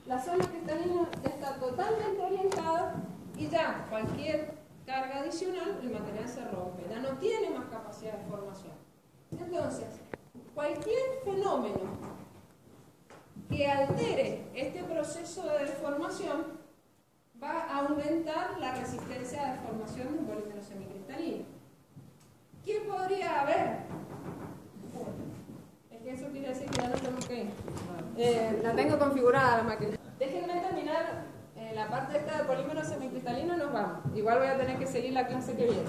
la zona cristalina está totalmente orientada y ya cualquier carga adicional, el material se rompe, ya no tiene más capacidad de formación. Entonces, cualquier fenómeno que altere este proceso de deformación va a aumentar la resistencia de deformación de un polímero semicristalino. ¿Qué podría haber? Es que eso quiere decir que ya no tengo que... la tengo configurada la máquina. Déjenme terminar la parte esta de polímero semicristalino y nos vamos. Igual voy a tener que seguir la clase que viene.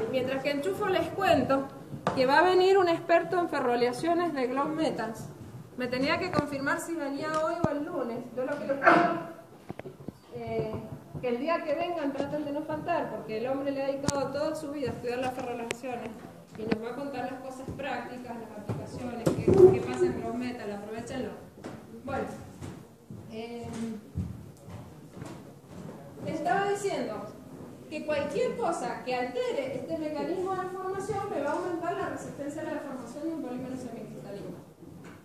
Mientras que enchufo les cuento que va a venir un experto en ferroaleaciones de globe metals. Me tenía que confirmar si venía hoy o el lunes. Yo lo que les pido que el día que vengan traten de no faltar, porque el hombre le ha dedicado toda su vida a estudiar las ferroaleaciones y nos va a contar las cosas prácticas, las aplicaciones, qué pasa en globe metal, aprovechenlo. Bueno, estaba diciendo que cualquier cosa que altere este mecanismo de deformación me va a aumentar la resistencia a la deformación de un polímero semicristalino.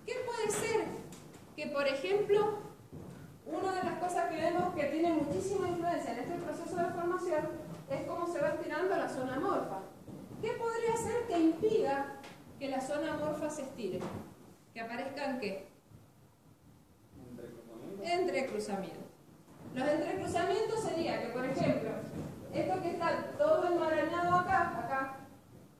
¿Qué puede ser? Que, por ejemplo, una de las cosas que vemos que tiene muchísima influencia en este proceso de deformación es cómo se va estirando la zona amorfa. ¿Qué podría ser que impida que la zona amorfa se estire? ¿Que aparezcan qué? Entrecruzamientos. Los entrecruzamientos sería que, por ejemplo, esto que está todo enmarañado acá,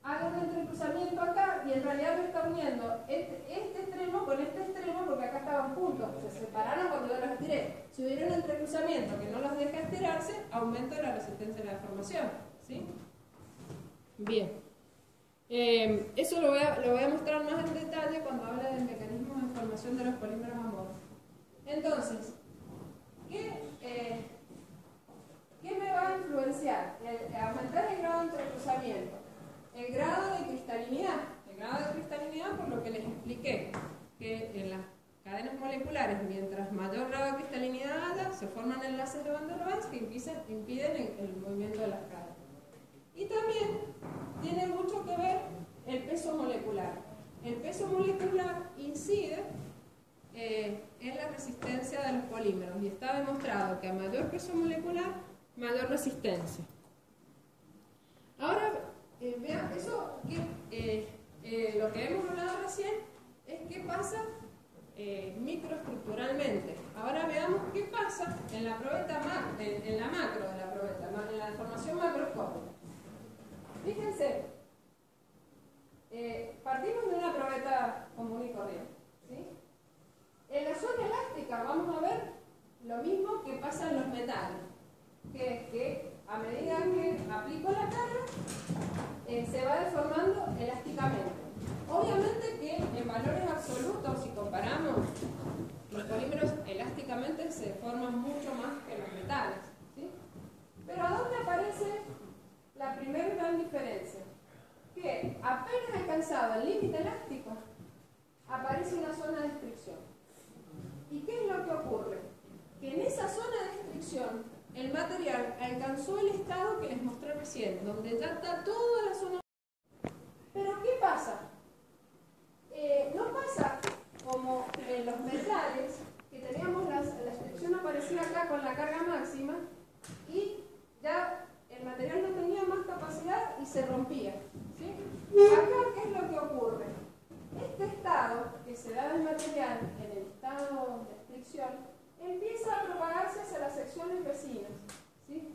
haga un entrecruzamiento acá y en realidad lo está uniendo este extremo con este extremo porque acá estaban juntos, se separaron cuando yo los estiré. Si hubiera un entrecruzamiento que no los deja estirarse, aumenta la resistencia a la deformación, ¿sí? Bien. Eso lo voy a mostrar más en detalle cuando hable del mecanismo de deformación de los polímeros amorfos. Entonces, ¿qué me va a influenciar? Aumentar el grado de entrecruzamiento, el grado de cristalinidad. El grado de cristalinidad, por lo que les expliqué, que en las cadenas moleculares, mientras mayor grado de cristalinidad haya, se forman enlaces de Van der Waals que impiden el movimiento de las cadenas. Y también tiene mucho que ver el peso molecular. El peso molecular incide en la resistencia de los polímeros y está demostrado que a mayor peso molecular, mayor resistencia. Ahora, vean, eso lo que hemos hablado recién es qué pasa microestructuralmente. Ahora veamos qué pasa en la probeta en la macro de la probeta, en la deformación macroscópica. Fíjense, partimos de una probeta común y corriente, ¿sí? En la zona elástica vamos a ver lo mismo que pasa en los metales, que es que a medida que aplico la carga, se va deformando elásticamente. Obviamente que en valores absolutos, si comparamos, los polímeros elásticamente se deforman mucho más que los metales, ¿sí? Pero ¿a dónde aparece la primera gran diferencia? Que apenas alcanzado el límite elástico, aparece una zona de fricción. ¿Y qué es lo que ocurre? Que en esa zona de fricción el material alcanzó el estado que les mostré recién, donde ya está toda la zona. Pero ¿qué pasa? No pasa como en los metales, que teníamos la fricción aparecía acá con la carga máxima y ya el material no tenía más capacidad y se rompía, ¿sí? Acá, ¿qué es lo que ocurre? Este estado que se da del material en el estado de fricción empieza a propagarse hacia las secciones vecinas, ¿sí?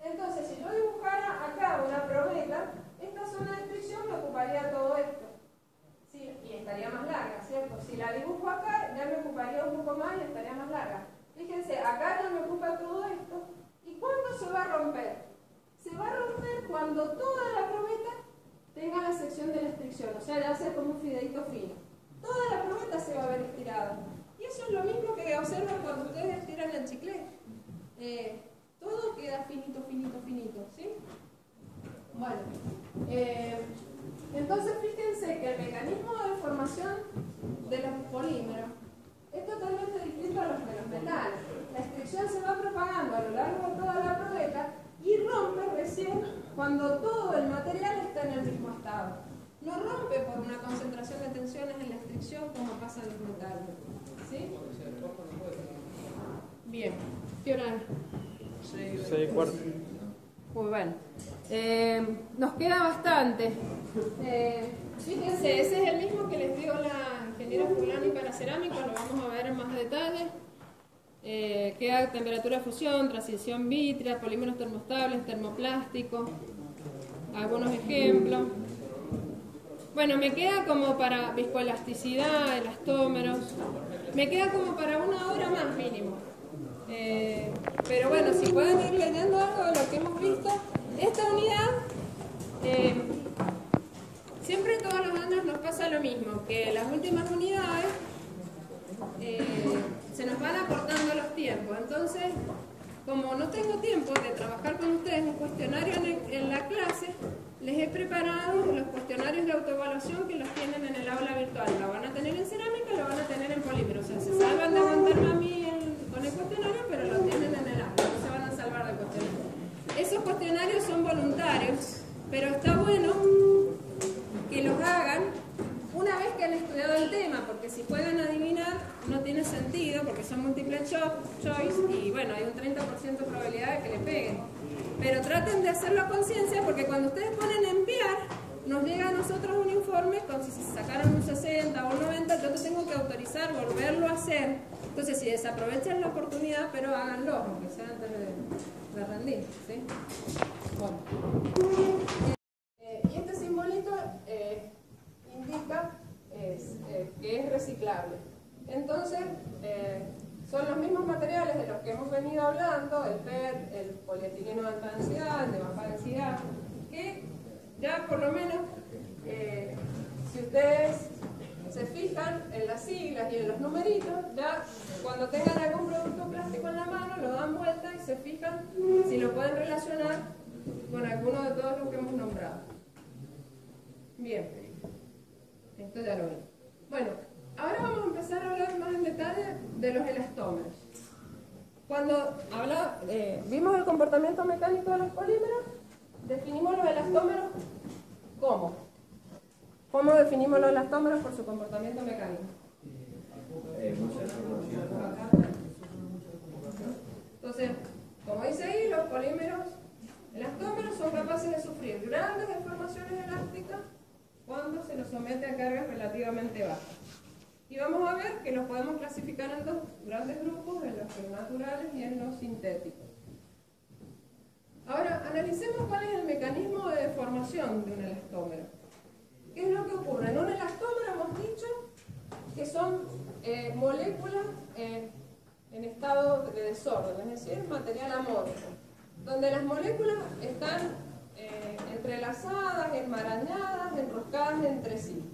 Entonces, si yo dibujara acá una probeta, esta zona de fricción me ocuparía todo esto, ¿sí? Y estaría más larga, ¿cierto? Si la dibujo acá, ya me ocuparía un poco más y estaría más larga. Fíjense, acá ya me ocupa todo esto. ¿Y cuándo se va a romper? Se va a romper cuando toda la probeta tenga la sección de la fricción, o sea, ya sea como un fideíto fino. Toda la probeta se va a ver estirada. Y eso es lo mismo que observan cuando ustedes estiran el chicle. Todo queda finito, finito, finito, ¿sí? Bueno, entonces fíjense que el mecanismo de deformación de los polímeros es totalmente distinto a los de los metales. La fricción se va propagando a lo largo de toda la probeta y rompe recién cuando todo el material está en el mismo estado. No rompe por una concentración de tensiones en la fricción como pasa en los metales, ¿sí? Bien. ¿Qué hora es? 6:15. Muy bueno. Nos queda bastante. Fíjense, ese es el mismo que les dio la ingeniera Furlani para cerámica, lo vamos a ver en más detalle. Queda temperatura de fusión, transición vítrea, polímeros termoestables, termoplásticos, algunos ejemplos. Bueno, me queda como para viscoelasticidad, elastómeros, me queda como para 1 hora más mínimo. Pero bueno, si pueden ir leyendo algo de lo que hemos visto, esta unidad, siempre todos los años nos pasa lo mismo, que las últimas unidades se nos van acortando los tiempos. Entonces, como no tengo tiempo de trabajar con ustedes un cuestionario en la clase, les he preparado los cuestionarios de autoevaluación que los tienen en el aula virtual. Lo van a tener en cerámica y lo van a tener en polímero. O sea, se salvan de aguantarme a mí con el cuestionario, pero lo tienen en el aula, no se van a salvar del cuestionario. Esos cuestionarios son voluntarios, pero está bueno que los hagan una vez que han estudiado el tema, porque si juegan a adivinar no tiene sentido, porque son multiple choice y bueno, hay un 30% de probabilidad de que le peguen. Pero traten de hacerlo a conciencia, porque cuando ustedes ponen enviar, nos llega a nosotros un informe con si se sacaron un 60 o un 90, yo te tengo que autorizar volverlo a hacer. Entonces, si desaprovechan la oportunidad, pero háganlo, aunque sea antes de rendir, ¿sí? Bueno. Y este simbolito indica que es reciclable. Entonces, son los mismos materiales de los que hemos venido hablando, el PET, el polietileno de alta densidad, el de baja densidad, que ya por lo menos, si ustedes se fijan en las siglas y en los numeritos, ya cuando tengan algún producto plástico en la mano, lo dan vuelta y se fijan si lo pueden relacionar con alguno de todos los que hemos nombrado. Bien, esto ya lo vi. Bueno, ahora vamos a empezar a hablar más en detalle de los elastómeros. Cuando vimos el comportamiento mecánico de los polímeros, definimos los elastómeros ¿cómo? ¿Cómo definimos los elastómeros por su comportamiento mecánico? Entonces, como dice ahí, los polímeros elastómeros son capaces de sufrir grandes deformaciones elásticas cuando se los somete a cargas relativamente bajas. Y vamos a ver que los podemos clasificar en dos grandes grupos, en los naturales y en los sintéticos. Ahora, analicemos cuál es el mecanismo de deformación de un elastómero. ¿Qué es lo que ocurre? En un elastómero hemos dicho que son moléculas en estado de desorden, es decir, material amorfo, donde las moléculas están entrelazadas, enmarañadas, enroscadas entre sí.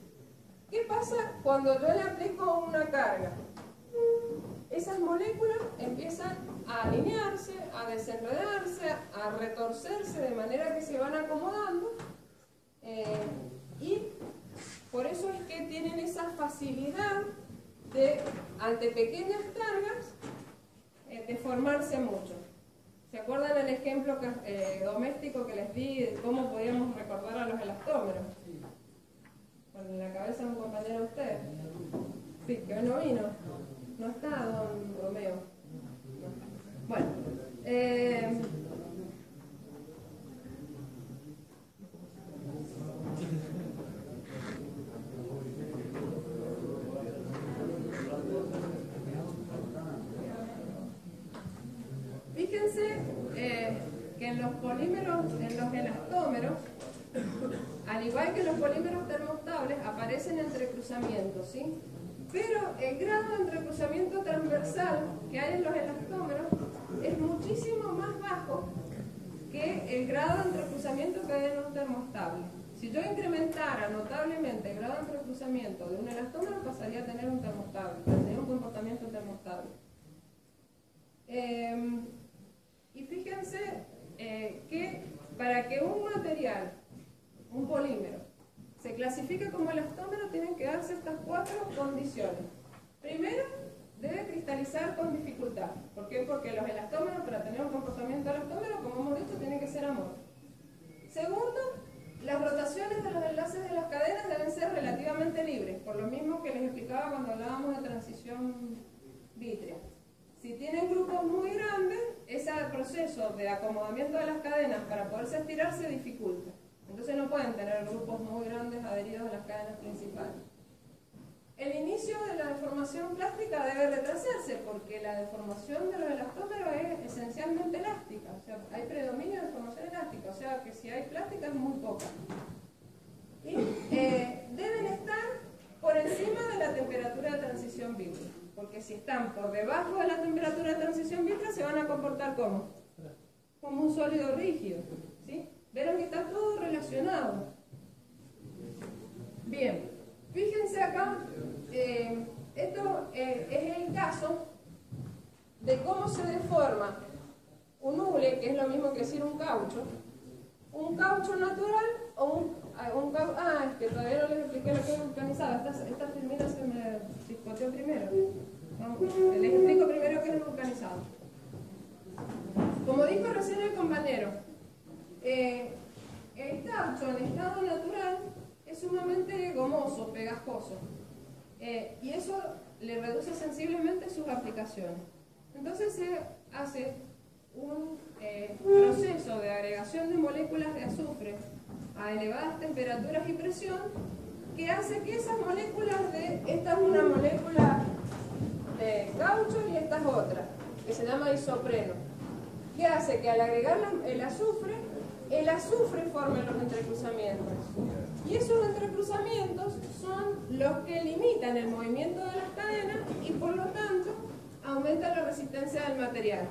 ¿Qué pasa cuando yo le aplico una carga? Esas moléculas empiezan a alinearse, a desenredarse, a retorcerse de manera que se van acomodando y por eso es que tienen esa facilidad de, ante pequeñas cargas, deformarse mucho. ¿Se acuerdan el ejemplo doméstico que les di de cómo podíamos recordar a los elastómeros? Con la cabeza de un compañero de ustedes. Sí, que hoy no vino. No está don Romeo. No. Bueno. Fíjense que en los polímeros, en los elastómeros, al igual que los polímeros termoestables, aparecen entrecruzamientos, ¿sí? Pero el grado de entrecruzamiento transversal que hay en los elastómeros es muchísimo más bajo que el grado de entrecruzamiento que hay en un termoestable. Si yo incrementara notablemente el grado de entrecruzamiento de un elastómero, pasaría a tener un termoestable, tendría un comportamiento termoestable. Y fíjense que para que un material, un polímero, se clasifica como elastómero, tienen que darse estas 4 condiciones. Primero, debe cristalizar con dificultad. ¿Por qué? Porque los elastómeros, para tener un comportamiento elastómero, como hemos dicho, tienen que ser amorfos. Segundo, las rotaciones de los enlaces de las cadenas deben ser relativamente libres, por lo mismo que les explicaba cuando hablábamos de transición vítrea. Si tienen grupos muy proceso de acomodamiento de las cadenas para poderse estirar se dificulta. Entonces no pueden tener grupos muy grandes adheridos a las cadenas principales. El inicio de la deformación plástica debe retrasarse porque la deformación de los elastómeros es esencialmente elástica, o sea, hay predominio de deformación elástica, o sea que si hay plástica es muy poca. Y deben estar por encima de la temperatura de transición vítrea, porque si están por debajo de la temperatura de transición vítrea se van a comportar como un sólido rígido, ¿sí? Vieron que está todo relacionado. Bien, fíjense acá, esto es el caso de cómo se deforma un hule, que es lo mismo que decir un caucho natural o un caucho. Es que todavía no les expliqué lo que es vulcanizado. Esta filmina se me discoteó primero. Les explico primero qué es vulcanizado. Como dijo recién el compañero, el caucho en estado natural es sumamente gomoso, pegajoso, y eso le reduce sensiblemente sus aplicaciones. Entonces se hace un proceso de agregación de moléculas de azufre a elevadas temperaturas y presión que hace que esas moléculas esta es una molécula de caucho y esta es otra, que se llama isopreno, que hace que al agregar el azufre forme los entrecruzamientos. Y esos entrecruzamientos son los que limitan el movimiento de las cadenas y por lo tanto aumentan la resistencia del material.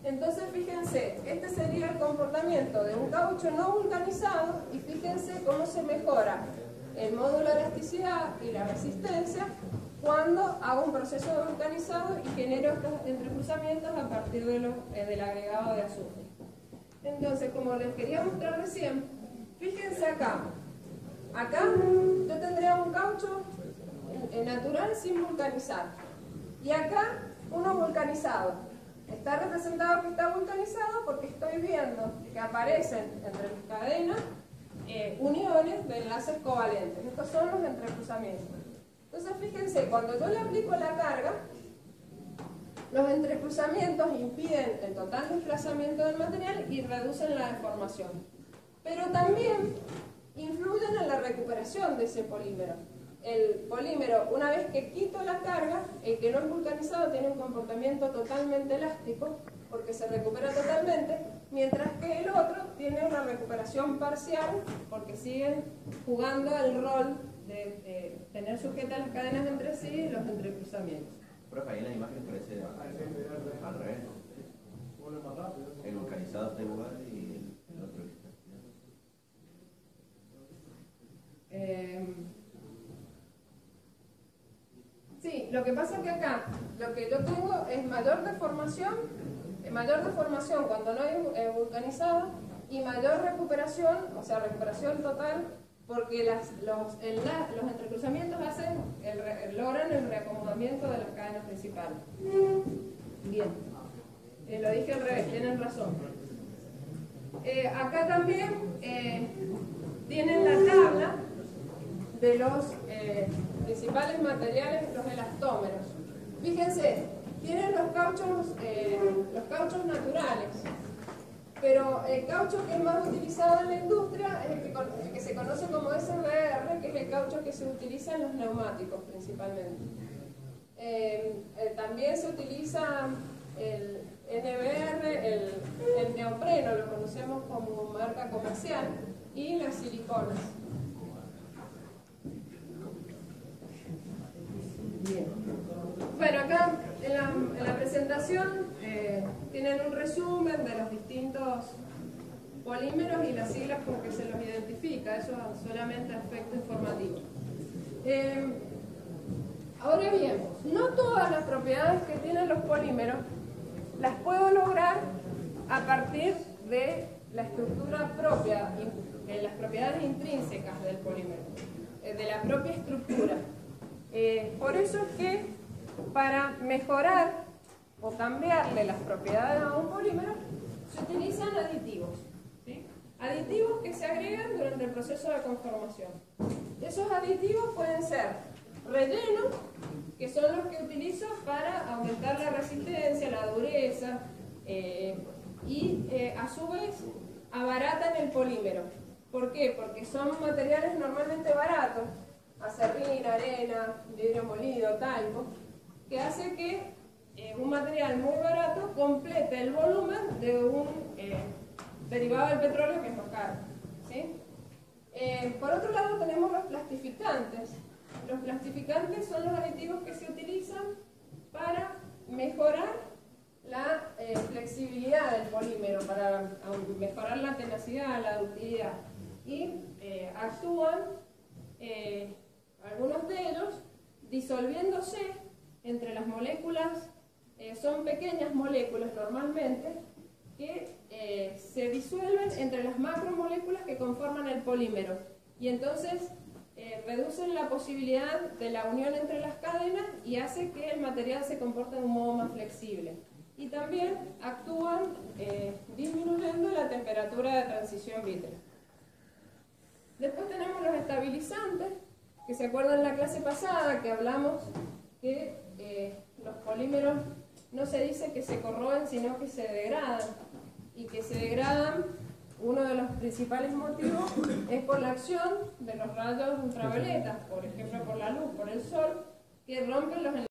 Entonces fíjense, este sería el comportamiento de un caucho no vulcanizado y fíjense cómo se mejora el módulo de elasticidad y la resistencia cuando hago un proceso de vulcanizado y genero estos entrecruzamientos a partir del agregado de azufre. Entonces, como les quería mostrar recién, fíjense acá yo tendría un caucho natural sin vulcanizar y acá uno vulcanizado. Está representado que está vulcanizado porque estoy viendo que aparecen entre mis cadenas uniones de enlaces covalentes. Estos son los entrecruzamientos. Entonces fíjense, cuando yo le aplico la carga, los entrecruzamientos impiden el total desplazamiento del material y reducen la deformación. Pero también influyen en la recuperación de ese polímero. El polímero, una vez que quito la carga, el que no es vulcanizado tiene un comportamiento totalmente elástico porque se recupera totalmente, mientras que el otro tiene una recuperación parcial porque siguen jugando el rol de tener sujetas las cadenas entre sí y los entrecruzamientos. Profe, ahí en la imagen parece al revés, ¿no? El vulcanizado está igual y el otro está. Sí, lo que pasa es que acá lo que yo tengo es mayor deformación cuando no hay vulcanizado y mayor recuperación, o sea, recuperación total, porque los entrecruzamientos logran el reacomodamiento de las cadenas principales. Bien, lo dije al revés, tienen razón. Acá también tienen la tabla de los principales materiales, los elastómeros. Fíjense, tienen los cauchos naturales, pero el caucho que es más utilizado en la industria es el que se conoce como SBR, que es el caucho que se utiliza en los neumáticos principalmente. También se utiliza el NBR, el neopreno, lo conocemos como marca comercial, y las siliconas. Bien. Bueno, acá en la presentación tienen un resumen de los distintos polímeros y las siglas con que se los identifica. Eso es solamente aspecto informativo. Ahora bien, no todas las propiedades que tienen los polímeros las puedo lograr a partir de la estructura propia, de las propiedades intrínsecas del polímero, de la propia estructura. Por eso es que para mejorar o cambiarle las propiedades a un polímero se utilizan aditivos, ¿sí? Aditivos que se agregan durante el proceso de conformación. Esos aditivos pueden ser rellenos, que son los que utilizo para aumentar la resistencia, la dureza, y a su vez abaratan el polímero. ¿Por qué? Porque son materiales normalmente baratos, acerrín, arena, vidrio molido, talco, que hace que un material muy barato complete el volumen de un derivado del petróleo que es más caro, ¿sí? Por otro lado tenemos los plastificantes. Los plastificantes son los aditivos que se utilizan para mejorar la flexibilidad del polímero, para mejorar la tenacidad, la ductilidad. Y actúan, algunos de ellos, disolviéndose entre las moléculas, son pequeñas moléculas normalmente, que se disuelven entre las macromoléculas que conforman el polímero. Y entonces reducen la posibilidad de la unión entre las cadenas y hace que el material se comporte de un modo más flexible. Y también actúan disminuyendo la temperatura de transición vítrea. Después tenemos los estabilizantes, que se acuerdan en la clase pasada que hablamos que los polímeros no se dice que se corroen, sino que se degradan. Y que se degradan, uno de los principales motivos es por la acción de los rayos ultravioletas, por ejemplo por la luz, por el sol, que rompen los